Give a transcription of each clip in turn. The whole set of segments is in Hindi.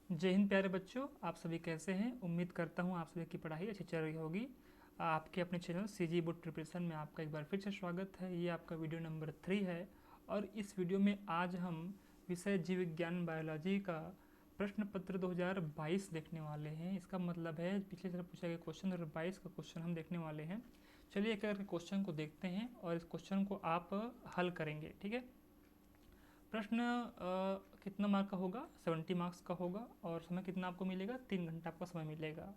जय हिंद प्यारे बच्चों, आप सभी कैसे हैं। उम्मीद करता हूं आप सभी की पढ़ाई अच्छी चल रही होगी। आपके अपने चैनल सीजी बोर्ड प्रिपरेशन में आपका एक बार फिर से स्वागत है। ये आपका वीडियो नंबर 3 है और इस वीडियो में आज हम विषय जीव विज्ञान बायोलॉजी का प्रश्न पत्र 2022 देखने वाले हैं। इसका मतलब है पिछले साल पूछा गया क्वेश्चन 2022 का क्वेश्चन हम देखने वाले हैं। चलिए एक करके क्वेश्चन को देखते हैं और इस क्वेश्चन को आप हल करेंगे। ठीक है, प्रश्न कितना मार्क का होगा? 70 मार्क्स का होगा और समय कितना आपको मिलेगा? 3 घंटा आपका समय मिलेगा।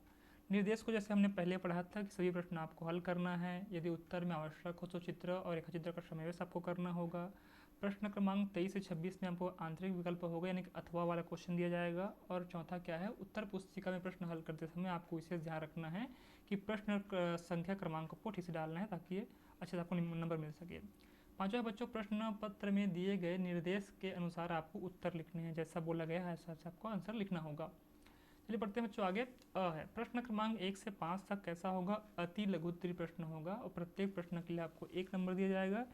निर्देश को जैसे हमने पहले पढ़ा था कि सभी प्रश्न आपको हल करना है। यदि उत्तर में आवश्यक हो तो चित्र और रेखाचित्र का समावेश आपको करना होगा। प्रश्न क्रमांक 23 से 26 में आपको आंतरिक विकल्प होगा यानी कि अथवा वाला क्वेश्चन दिया जाएगा। और चौथा क्या है, उत्तर पुस्तिका में प्रश्न हल करते समय आपको विशेष ध्यान रखना है कि प्रश्न संख्या क्रमांक को ठीक से डालना है ताकि ये अच्छे से आपको नंबर मिल सके। पांचवा बच्चों, प्रश्न पत्र में दिए गए निर्देश के अनुसार आपको उत्तर लिखने हैं। जैसा बोला गया है ऐसा आपको आंसर लिखना होगा। चलिए पढ़ते हैं बच्चों आगे। है प्रश्न क्रमांक 1 से 5 तक कैसा होगा? अति लघु उत्तरीय प्रश्न होगा और प्रत्येक प्रश्न के लिए आपको 1 नंबर दिया जाएगा।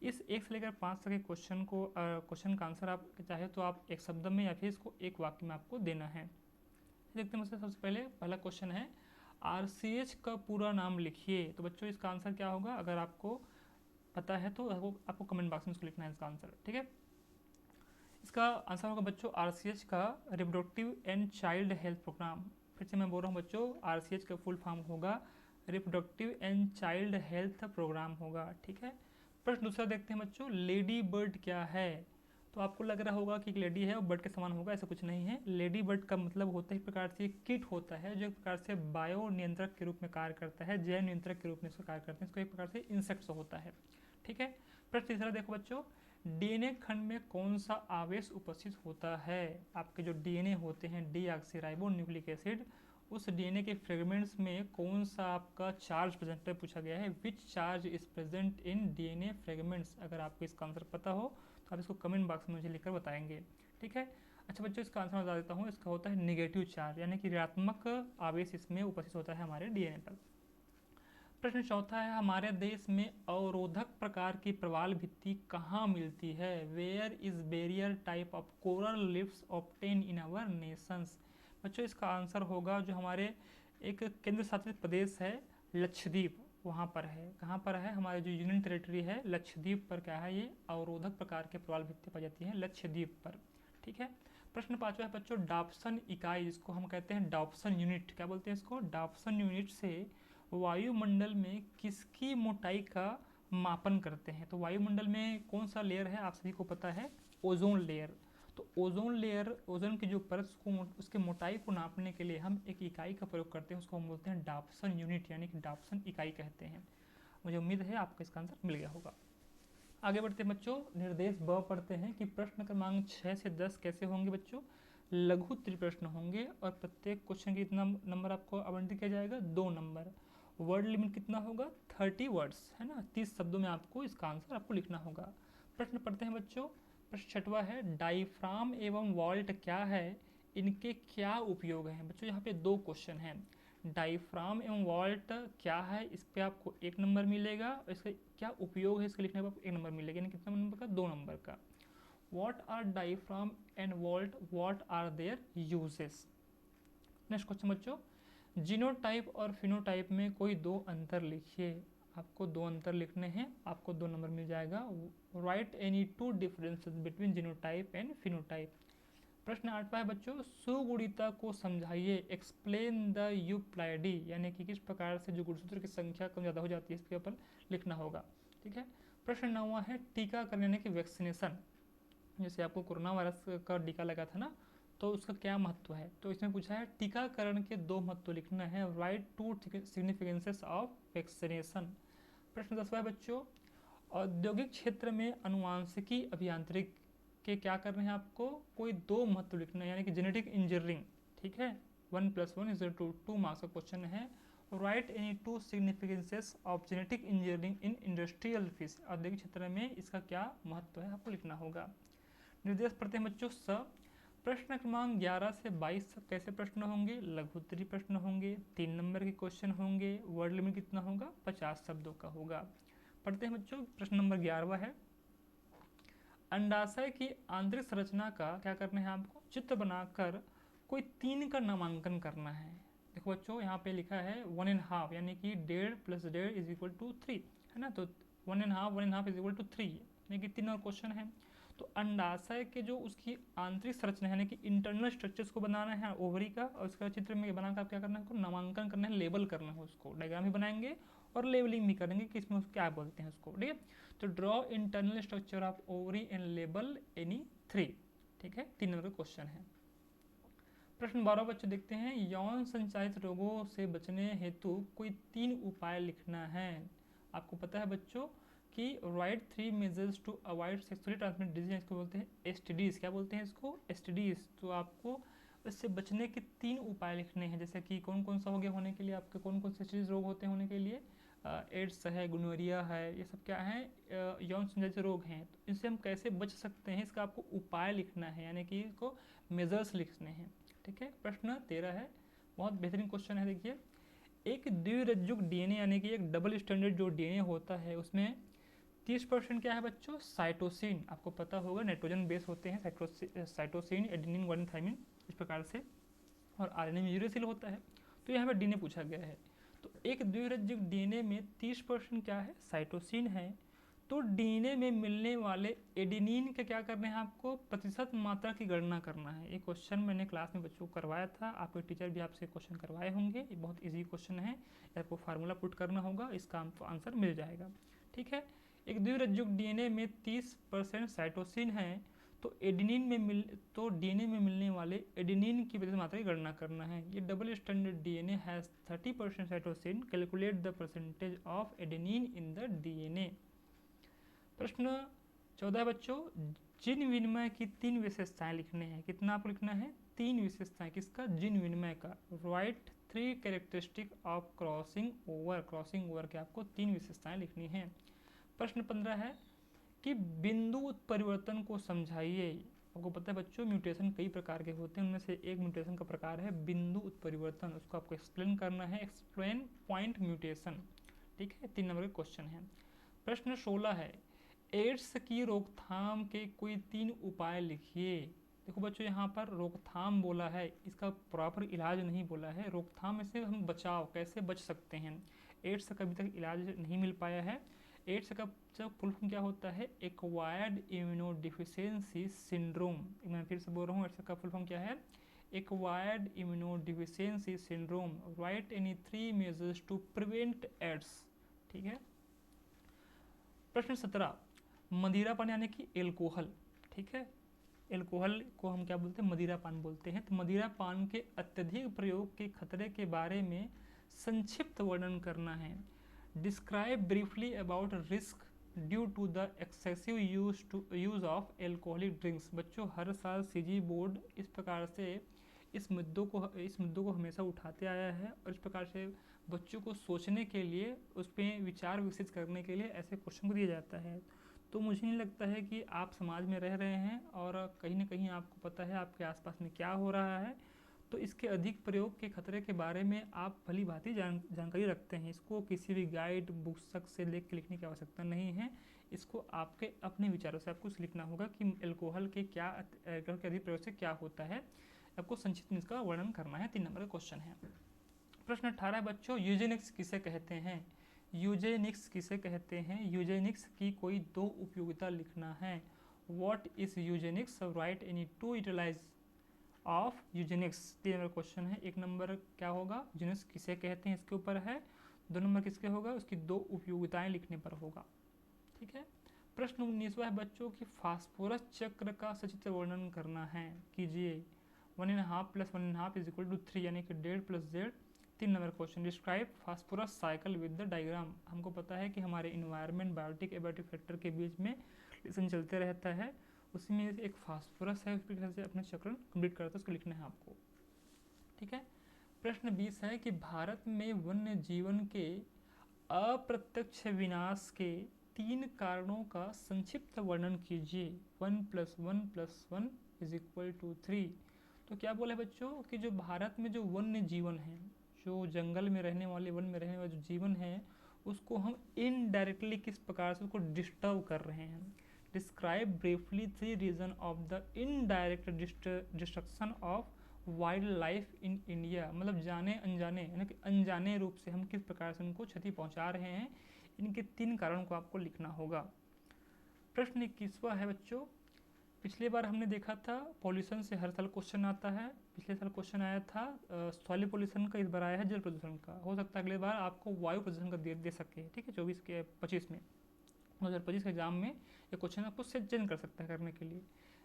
इस 1 से लेकर 5 तक के क्वेश्चन का आंसर आप चाहे तो आप एक शब्द में या फिर इसको एक वाक्य में आपको देना है। देखते हैं मुझसे सबसे पहला क्वेश्चन है RCH का पूरा नाम लिखिए। तो बच्चों इसका आंसर क्या होगा? अगर आपको पता है तो आपको कमेंट बॉक्स में इसको लिखना है इसका आंसर। ठीक है, इसका आंसर होगा बच्चों RCH का reproductive and child health programme. फिर से मैं बोल रहा हूँ बच्चों, RCH का फुल फॉर्म होगा reproductive and child health programme होगा। ठीक है, प्रश्न दूसरा देखते हैं बच्चों, लेडी बर्ड क्या है? तो आपको लग रहा होगा कि एक लेडी है और बर्ड के समान होगा, ऐसा कुछ नहीं है। लेडी बर्ड का मतलब होता है एक प्रकार से किट होता है जो एक प्रकार से बायो नियंत्रक के रूप में कार्य करता है, जैव नियंत्रक के रूप में इसका कार्य करते हैं। इसको एक प्रकार से इंसेक्ट्स होता है। ठीक है, प्रश्न तीसरा देखो बच्चों, डीएनए खंड में कौन सा आवेश उपस्थित होता है? आपके जो डीएनए होते हैं डीऑक्सीराइबो न्यूक्लिक एसिड, उस डीएनए के फ्रेगमेंट्स में कौन सा आपका चार्ज प्रेजेंट है पूछा गया है। Which charge is present in DNA fragments? अगर आपको इसका आंसर पता हो तो आप इसको कमेंट बॉक्स में मुझे लिखकर बताएंगे। ठीक है, अच्छा बच्चों इसका आंसर बता देता हूँ। इसका होता है निगेटिव चार्ज यानी कि ऋणात्मक आवेश इसमें उपस्थित होता है हमारे डीएनए पर। प्रश्न चौथा है, हमारे देश में अवरोधक प्रकार की प्रवाल भित्ति कहाँ मिलती है? Where is barrier type of coral leaves obtain in our nations? बच्चों इसका आंसर होगा जो हमारे एक केंद्र शासित प्रदेश है लक्षद्वीप, वहाँ पर है। कहाँ पर है? हमारे जो यूनियन टेरिटरी है लक्षद्वीप पर क्या है, ये अवरोधक प्रकार के प्रवाल भित्ति पाई जाती है लक्षद्वीप पर। ठीक है, प्रश्न पांचवा है बच्चों, डॉप्सन इकाई जिसको हम कहते हैं डॉप्सन यूनिट, क्या बोलते हैं इसको? डॉप्सन यूनिट से वायुमंडल में किसकी मोटाई का मापन करते हैं? तो वायुमंडल में कौन सा लेयर है आप सभी को पता है? Ozone layer. तो ओजोन लेयर, ओजोन की जो परत को उसके मोटाई को नापने के लिए हम एक इकाई का प्रयोग करते हैं, उसको हम बोलते हैं डॉप्सन यूनिट यानी कि डॉप्सन इकाई कहते हैं। मुझे उम्मीद है आपको इसका आंसर मिल गया होगा। आगे बढ़ते हैं बच्चों, निर्देश ब पढ़ते हैं कि प्रश्न क्रमांक 6 से 10 कैसे होंगे बच्चों? लघु उत्तरीय प्रश्न होंगे और प्रत्येक क्वेश्चन के कितना नंबर आपको आवंटित किया जाएगा? 2 नंबर। वर्ड लिमिट कितना होगा? 30 वर्ड्स है ना, 30 शब्दों में आपको इसका आंसर आपको लिखना होगा। प्रश्न पढ़ते हैं बच्चों, प्रश्न छठवा है, डाइफ्राम एवं वॉल्ट क्या है, इनके क्या उपयोग हैं? बच्चों यहाँ पे 2 क्वेश्चन हैं। डाइफ्राम एवं वॉल्ट क्या है, इस पे आपको 1 नंबर मिलेगा और इसका क्या उपयोग है इसके लिखने पर आपको 1 नंबर मिलेगा, यानी कितना नंबर का? 2 नंबर का। What are diaphragm and vault, what are their uses? Next question बच्चों, जीनोटाइप और फिनोटाइप में कोई 2 अंतर लिखिए। आपको 2 अंतर लिखने हैं, आपको 2 नंबर मिल जाएगा। Right any 2 differences between genotype and phenotype. प्रश्न 8वां है बच्चों, सुगुणिता को समझाइए। एक्सप्लेन द यूप्लाइडी, यानी कि किस प्रकार से जो गुणसूत्र की संख्या कम ज़्यादा हो जाती है इसके ऊपर लिखना होगा। ठीक है, प्रश्न 9वां है, टीकाकरण यानी कि वैक्सीनेशन। जैसे आपको कोरोना वायरस का टीका लगा था ना, तो उसका क्या महत्व है? तो इसमें पूछा है टीकाकरण के 2 महत्व लिखना है। Right 2 significances of vaccination. प्रश्न 10वां है बच्चों, औद्योगिक क्षेत्र में अनुवांशिकी अभियांत्रिक के क्या करने हैं आपको? कोई 2 महत्व लिखना है, यानी कि जेनेटिक इंजीनियरिंग। ठीक है, 1+1=2 मार्क्स का क्वेश्चन है। Right any 2 significances of genetic engineering in industrial fish, औद्योगिक क्षेत्र में इसका क्या महत्व है आपको लिखना होगा। निर्देश पढ़ते हैं बच्चों स। प्रश्न क्रमांक 11 से 22 तक कैसे प्रश्न होंगे? लघु उत्तरीय प्रश्न होंगे, 3 नंबर के क्वेश्चन होंगे। वर्ड लिमिट कितना होगा? 50 शब्दों का होगा। पढ़ते हैं बच्चों, प्रश्न नंबर 11वां है, अंडाशय की आंतरिक संरचना का क्या करना है आपको? चित्र बनाकर कोई 3 का नामांकन करना है। देखो बच्चों यहाँ पे लिखा है 1.5 यानी कि 1.5 + 1.5 = 3 है ना, तो 1.5 = 3 यानी कि 3 और क्वेश्चन है। तो अंडाशय के जो उसकी आंतरिक संरचना है यानी कि इंटरनल स्ट्रक्चर्स को बनाना है ओवरी का, और उसका चित्र में बनाकर आप क्या करना है, उसको नामांकन करना है, लेबल करना है, उसको डायग्राम भी बनाएंगे और लेबलिंग भी करेंगे कि इसमें उसको क्या बोलते हैं उसको, ठीक है। तो draw internal structure of ovary and label any 3, ठीक है, 3 नंबर का क्वेश्चन है। प्रश्न 12 बच्चे देखते हैं, यौन संचालित रोगों से बचने हेतु कोई 3 उपाय लिखना है। आपको पता है बच्चों कि write 3 measures to avoid sexually transmitted disease, इसको बोलते हैं एसटीडीज। क्या बोलते हैं इसको, एसटीडीज। तो आपको इससे बचने के 3 उपाय लिखने हैं, जैसे कि कौन कौन सा हो गया होने के लिए, आपके कौन कौन से एसटीडीज रोग होते हैं होने के लिए, एड्स है, गोनोरिया है, ये सब क्या है, यौन संचालित रोग हैं। तो इनसे हम कैसे बच सकते हैं, इसका आपको उपाय लिखना है, यानी कि इसको मेजर्स लिखने हैं, ठीक है। प्रश्न 13 है, बहुत बेहतरीन क्वेश्चन है। देखिए, एक द्विरज्जुक डीएनए यानी कि एक डबल स्टैंडर्ड जो डीएनए होता है उसमें 30% क्या है बच्चों, साइटोसिन। आपको पता होगा नाइट्रोजन बेस होते हैं साइटोसिन, एडेनिन, गुआनिन, थाइमिन, इस प्रकार से, और आरएनए में यूरेसिल होता है। तो यहाँ पर डीएनए पूछा गया है, तो एक द्विरज्जुक डीएनए में 30% क्या है, साइटोसिन है। तो डीएनए में मिलने वाले एडेनिन के क्या करना है, आपको प्रतिशत मात्रा की गणना करना है। ये क्वेश्चन मैंने क्लास में बच्चों को करवाया था, आपके टीचर भी आपसे क्वेश्चन करवाए होंगे। ये बहुत इजी क्वेश्चन है, आपको फार्मूला पुट करना होगा, इसका आपको आंसर मिल जाएगा, ठीक है। एक द्विरज्जुक डीएनए में 30% साइटोसिन है, तो डीएनए में मिलने वाले एडेनिन की प्रतिशत मात्रा की गणना करना है। ये double standard DNA has 30% cytosine, calculate the percentage of adenine in the DNA. प्रश्न 14 बच्चों, जीन विनिमय की 3 विशेषताएं लिखने हैं। कितना आपको लिखना है, 3 विशेषताएं, किसका, जीन विनिमय का। Right 3 characteristic of crossing over के आपको 3 विशेषताएं लिखनी है। प्रश्न 15 है कि बिंदु उत्परिवर्तन को समझाइए। आपको पता है बच्चों म्यूटेशन कई प्रकार के होते हैं, उनमें से एक म्यूटेशन का प्रकार है बिंदु उत्परिवर्तन, उसको आपको एक्सप्लेन करना है, एक्सप्लेन पॉइंट म्यूटेशन, ठीक है, 3 नंबर का क्वेश्चन है। प्रश्न 16 है, एड्स की रोकथाम के कोई 3 उपाय लिखिए। देखो बच्चों यहाँ पर रोकथाम बोला है, इसका प्रॉपर इलाज नहीं बोला है। रोकथाम में से हम बचाव कैसे बच सकते हैं, एड्स का अभी तक इलाज नहीं मिल पाया है। एड्स का फुल फॉर्म क्या होता है, एक्वायर्ड इम्यूनोडिफिशियंसी सिंड्रोम। मैं फिर से बोल रहा हूँ, एड्स का फुल फॉर्म क्या है, acquired immunodeficiency syndrome. Write any 3 measures to prevent AIDS, ठीक है। प्रश्न 17, मदिरापान यानी कि एल्कोहल, ठीक है। एल्कोहल को हम क्या बोलते हैं, मदिरापान बोलते हैं। तो मदिरापान के अत्यधिक प्रयोग के खतरे के बारे में संक्षिप्त वर्णन करना है। Describe briefly about risk due to the excessive use of alcoholic drinks. बच्चों हर साल सीजी बोर्ड इस प्रकार से इस मुद्दों को हमेशा उठाते आया है, और इस प्रकार से बच्चों को सोचने के लिए, उस पर विचार विकसित करने के लिए ऐसे क्वेश्चन को दिया जाता है। तो मुझे नहीं लगता है कि आप समाज में रह रहे हैं और कहीं ना कहीं आपको पता है आपके आसपास में क्या हो रहा है, तो इसके अधिक प्रयोग के खतरे के बारे में आप भली भांति जानकारी रखते हैं। इसको किसी भी गाइड पुस्तक से लेख के लिखने की आवश्यकता नहीं है, इसको आपके अपने विचारों से आपको लिखना होगा कि एल्कोहल के अधिक प्रयोग से क्या होता है, आपको संक्षिप्त में इसका वर्णन करना है। 3 नंबर का क्वेश्चन है। प्रश्न 18 बच्चों, यूजेनिक्स किसे कहते हैं, यूजेनिक्स किसे कहते हैं, यूजेनिक्स की कोई 2 उपयोगिता लिखना है। What is eugenics, write any 2 utilise of eugenics. 3 number question है। 1 नंबर क्या होगा, यूजेनिक्स किसे कहते हैं, इसके ऊपर है। 2 नंबर किसके होगा, उसकी 2 उपयोगिताएं लिखने पर होगा, ठीक है। प्रश्न 19वां है बच्चों की फास्फोरस चक्र का सचित्र वर्णन करना है, कीजिए। 1.5 + 1.5 = 3 यानी कि 1.5 + Z। 3 number question, describe phosphorus cycle with the diagram. हमको पता है कि हमारे इन्वायरमेंट बायोटिक एबायोटिक फैक्टर के बीच में रिलेशन चलते रहता है, उसी में एक फास्फोरस है, उसकी वजह से अपना चक्र कंप्लीट करता है, उसको लिखना है आपको, ठीक है। प्रश्न 20 है कि भारत में वन्य जीवन के अप्रत्यक्ष विनाश के 3 कारणों का संक्षिप्त वर्णन कीजिए। 1 + 1 + 1 = 3। तो क्या बोले बच्चों कि जो भारत में जो वन्य जीवन है, जो जंगल में रहने वाले, वन में रहने वाले जो जीवन है, उसको हम इनडायरेक्टली किस प्रकार से उसको डिस्टर्ब कर रहे हैं। Describe briefly 3 reason of the indirect destruction of wild life in India, मतलब जाने अनजाने यानी कि अनजाने रूप से हम किस प्रकार से उनको क्षति पहुंचा रहे हैं, इनके 3 कारणों को आपको लिखना होगा। प्रश्न 21वां है बच्चों, पिछली बार हमने देखा था पॉल्यूशन से हर साल क्वेश्चन आता है। पिछले साल क्वेश्चन आया था सॉइल पॉल्यूशन का, इस बार आया है जल प्रदूषण का। हो सकता है अगले बार आपको वायु प्रदूषण का दे सके, ठीक है, 24 के 25 में 2025 के एग्जाम में ये क्वेश्चन आपको सजेशन कर सकता है करने के लिए।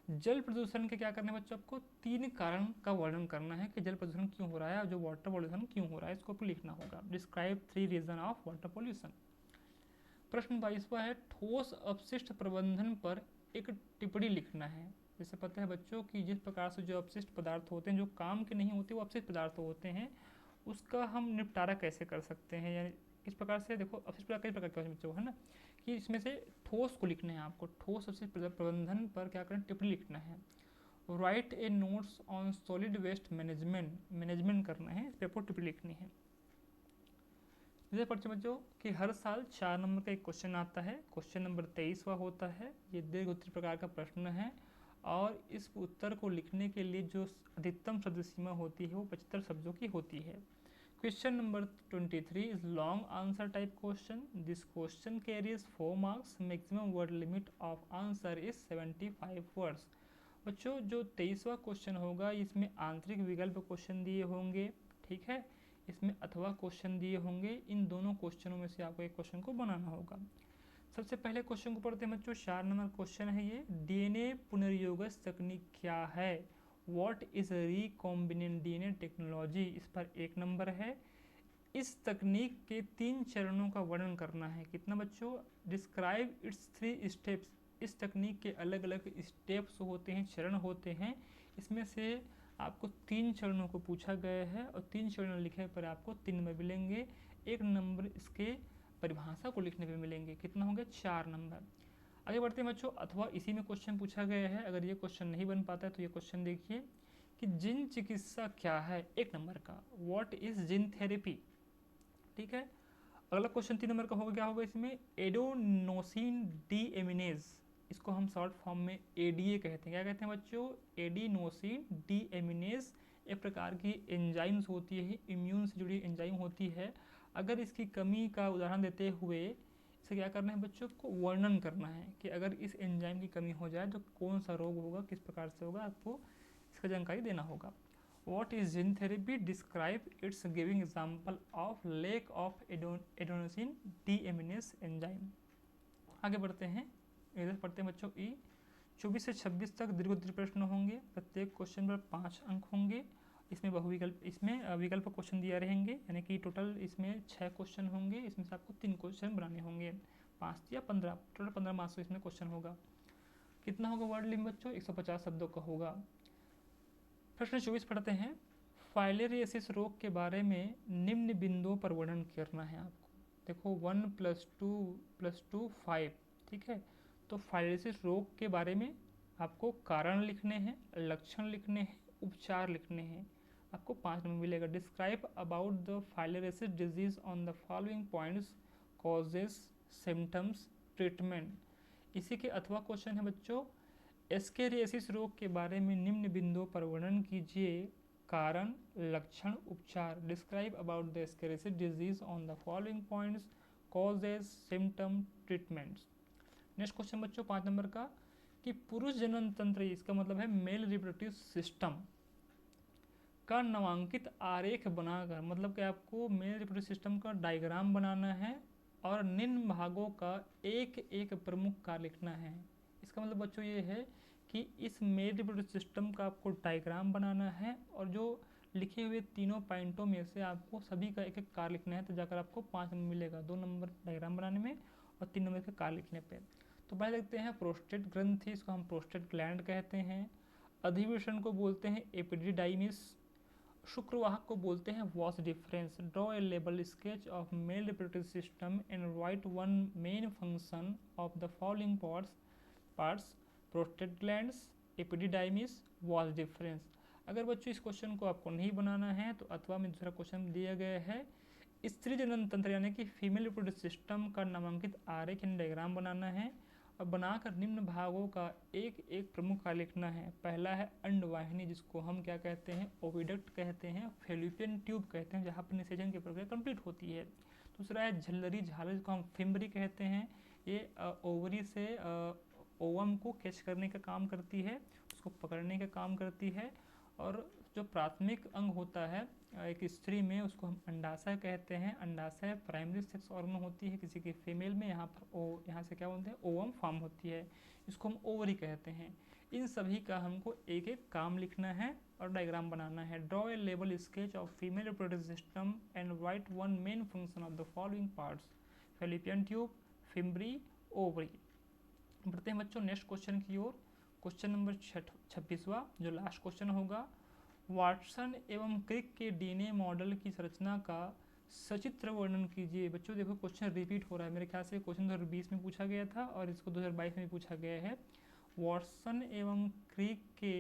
जल प्रदूषण के क्या करना है बच्चों, आपको 3 कारण का वर्णन करना है कि जल प्रदूषण क्यों हो रहा है और जो वाटर पॉल्यूशन क्यों हो रहा है, इसको आपको लिखना होगा। Describe 3 reason of water pollution. प्रश्न 22वां है, ठोस अपशिष्ट प्रबंधन पर एक टिप्पणी लिखना है। जैसे पता है बच्चों कि जिस प्रकार से जो अपशिष्ट पदार्थ होते हैं जो काम के नहीं होते वो अपशिष्ट पदार्थ होते हैं, उसका हम निपटारा कैसे कर सकते हैं, यानी किस प्रकार से। देखो अपशिष्ट पदार्थ कई प्रकार के बच्चों है ना, कि इसमें से ठोस को लिखना है आपको। ठोस अपशिष्ट प्रबंधन पर क्या करना, टिप्पणी लिखना है। Write a notes on solid waste management करना है, इस पर आपको टिप्पणी लिखनी है। जैसे पढ़ते बच्चों कि हर साल 4 नंबर का एक क्वेश्चन आता है, क्वेश्चन नंबर 23वां होता है। ये दीर्घ उत्तरीय प्रकार का प्रश्न है और इस उत्तर को लिखने के लिए जो अधिकतम शब्द सीमा होती है वो 75 शब्दों की होती है। Question number 23 is long answer type question. This question carries 4 marks. Maximum word limit of answer is 75 words. बच्चों जो 23वां क्वेश्चन होगा इसमें आंतरिक विकल्प क्वेश्चन दिए होंगे, ठीक है, इसमें अथवा क्वेश्चन दिए होंगे। इन दोनों क्वेश्चनों में से आपको एक क्वेश्चन को बनाना होगा। सबसे पहले क्वेश्चन को पढ़ते हैं बच्चों, 4 नंबर क्वेश्चन है ये। डीएनए पुनर्योगज तकनीक क्या है? What is recombinant DNA technology? इस पर 1 नंबर है। इस तकनीक के 3 चरणों का वर्णन करना है। कितना बच्चों? Describe it's 3 steps. इस तकनीक के अलग अलग स्टेप्स होते हैं, चरण होते हैं। इसमें से आपको 3 चरणों को पूछा गया है और 3 चरण लिखे पर आपको 3 नंबर मिलेंगे। 1 नंबर इसके परिभाषा को लिखने पे मिलेंगे। कितना होंगे? 4 नंबर। आगे बढ़ते हैं बच्चों, अथवा इसी में क्वेश्चन पूछा गया है। अगर ये क्वेश्चन नहीं बन पाता है तो ये क्वेश्चन देखिए कि जिन चिकित्सा क्या है, 1 नंबर का। व्हाट इज जिन थेरेपी, ठीक है। अगला क्वेश्चन 3 नंबर का होगा, क्या होगा इसमें? एडेनोसिन डीएमिनेज, इसको हम शॉर्ट फॉर्म में एडीए कहते हैं। क्या कहते हैं बच्चों? एडेनोसिन डीएमिनेज एक प्रकार की एंजाइम्स होती है, इम्यून से जुड़ी एंजाइम होती है। अगर इसकी कमी का उदाहरण देते हुए इसे क्या करना है बच्चों को वर्णन करना है कि अगर इस एंजाइम की कमी हो जाए तो कौन सा रोग होगा, किस प्रकार से होगा, आपको इसका जानकारी देना होगा। What is gene therapy? Describe its giving example of lack of adenosine deaminase enzyme। आगे बढ़ते हैं, इधर पढ़ते हैं बच्चों ई। 24 से 26 तक दीर्घ उत्तरीय प्रश्न होंगे। प्रत्येक क्वेश्चन पर 5 अंक होंगे। इसमें बहुविकल्प, इसमें विकल्प क्वेश्चन दिए रहेंगे, यानी कि टोटल इसमें 6 क्वेश्चन होंगे। इसमें से आपको 3 क्वेश्चन बनाने होंगे। 5 या 15, टोटल 15 मार्क्स इसमें क्वेश्चन होगा। कितना होगा वर्ड लिमिट बच्चों? 150 शब्दों का होगा। प्रश्न 24 पढ़ते हैं, फाइलेरियोसिस रोग के बारे में निम्न बिंदुओं पर वर्णन करना है आपको। देखो 1 + 2 + 2 5, ठीक है। तो फाइलेरियोसिस रोग के बारे में आपको कारण लिखने हैं, लक्षण लिखने हैं, उपचार लिखने हैं। आपको 5 नंबर मिलेगा। Describe about the filariasis disease on the following points, causes, symptoms, treatment. इसी के अथवा क्वेश्चन है बच्चों, एस्केरियासिस रोग के बारे में निम्न बिंदुओं पर वर्णन कीजिए, कारण, लक्षण, उपचार। Describe about the ascariasis disease on the following points, causes, symptom, treatments. Next question बच्चों 5 नंबर का, कि पुरुष जनन तंत्र, इसका मतलब है मेल रिप्रोडक्टिव सिस्टम का नामांकित आरेख बनाकर, मतलब कि आपको मेल रिप्रोडक्टिव सिस्टम का डायग्राम बनाना है और निम्न भागों का एक एक प्रमुख कार्य लिखना है। इसका मतलब बच्चों ये है कि इस मेल रिप्रोडक्टिव सिस्टम का आपको डायग्राम बनाना है और जो लिखे हुए तीनों पॉइंटों में से आपको सभी का एक एक कार्य लिखना है, तो जाकर आपको 5 नंबर मिलेगा। 2 नंबर डायग्राम बनाने में और 3 नंबर के कार्य लिखने पे। तो पहले देखते हैं प्रोस्टेट ग्रंथि, इसको हम प्रोस्टेट ग्लैंड कहते हैं। अधिवेशन को बोलते हैं एपिडिडाइमिस। शुक्रवाहक को बोलते हैं vas deferens. Draw a label sketch of male reproductive system and right one main function of the following parts, prostate glands, epididymis, vas deferens. अगर बच्चों इस क्वेश्चन को आपको नहीं बनाना है तो अथवा में दूसरा क्वेश्चन दिया गया है, स्त्री जनन तंत्र यानी कि फीमेल रिप्रोडक्टिव सिस्टम का नामांकित आरेख डायग्राम बनाना है और बनाकर निम्न भागों का एक एक प्रमुख कार्य लिखना है। पहला है अंडवाहिनी, जिसको हम क्या कहते हैं, ओविडक्ट कहते हैं, फेलोपियन ट्यूब कहते हैं, जहाँ पर निषेचन की प्रक्रिया कंप्लीट होती है। दूसरा है झल्लरी झालर, जिसको हम फिम्बरी कहते हैं, ये ओवरी से ओवम को कैच करने का काम करती है, उसको पकड़ने का काम करती है। और जो प्राथमिक अंग होता है एक स्त्री में, उसको हम अंडाशय कहते हैं। अंडाशय प्राइमरी सेक्स ऑर्गन होती है किसी के फीमेल में, यहाँ पर यहाँ से क्या बोलते हैं, ओवम फॉर्म होती है, इसको हम ओवरी कहते हैं। इन सभी का हमको एक एक काम लिखना है और डायग्राम बनाना है। Draw a level sketch of female reproductive system and right one main function of the following parts, fallopian tube, fimbriae, ovary. बढ़ते हैं बच्चों नेक्स्ट क्वेश्चन की ओर। क्वेश्चन नंबर 26वां, जो लास्ट क्वेश्चन होगा। वाटसन एवं क्रिक के डीएनए मॉडल की संरचना का सचित्र वर्णन कीजिए। बच्चों देखो क्वेश्चन रिपीट हो रहा है, मेरे ख्याल से क्वेश्चन 2020 में पूछा गया था और इसको 2022 में पूछा गया है। वाटसन एवं क्रिक के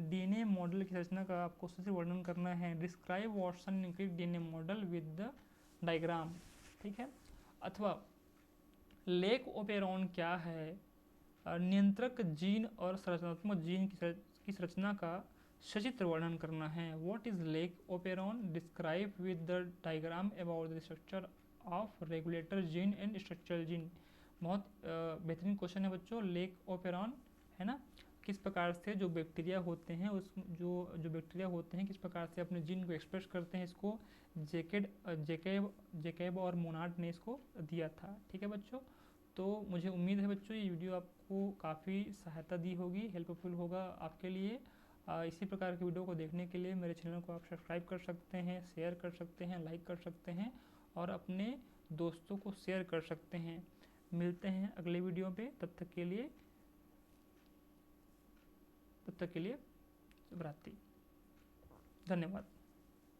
डीएनए मॉडल की संरचना का आपको सचित्र वर्णन करना है। Describe Watson and Crick DNA model with the diagram, ठीक है। अथवा लेक ओपेरॉन क्या है, नियंत्रक जीन और संरचनात्मक जीन की संरचना का सचित्र वर्णन करना है। What is lake operon, describe with the diagram about the structure of regulator gene and structural gene. बहुत बेहतरीन क्वेश्चन है बच्चों। लेक ओपेरॉन है ना, किस प्रकार से जो बैक्टीरिया होते हैं जो बैक्टीरिया होते हैं किस प्रकार से अपने जीन को एक्सप्रेस करते हैं, इसको जैकब और मोनार्ड ने इसको दिया था, ठीक है बच्चों। तो मुझे उम्मीद है बच्चों ये वीडियो आपको काफ़ी सहायता दी होगी, हेल्पफुल होगा आपके लिए। इसी प्रकार के वीडियो को देखने के लिए मेरे चैनल को आप सब्सक्राइब कर सकते हैं, शेयर कर सकते हैं, लाइक कर सकते हैं और अपने दोस्तों को शेयर कर सकते हैं। मिलते हैं अगले वीडियो पे, तब तक के लिए शुभ रात्रि, धन्यवाद।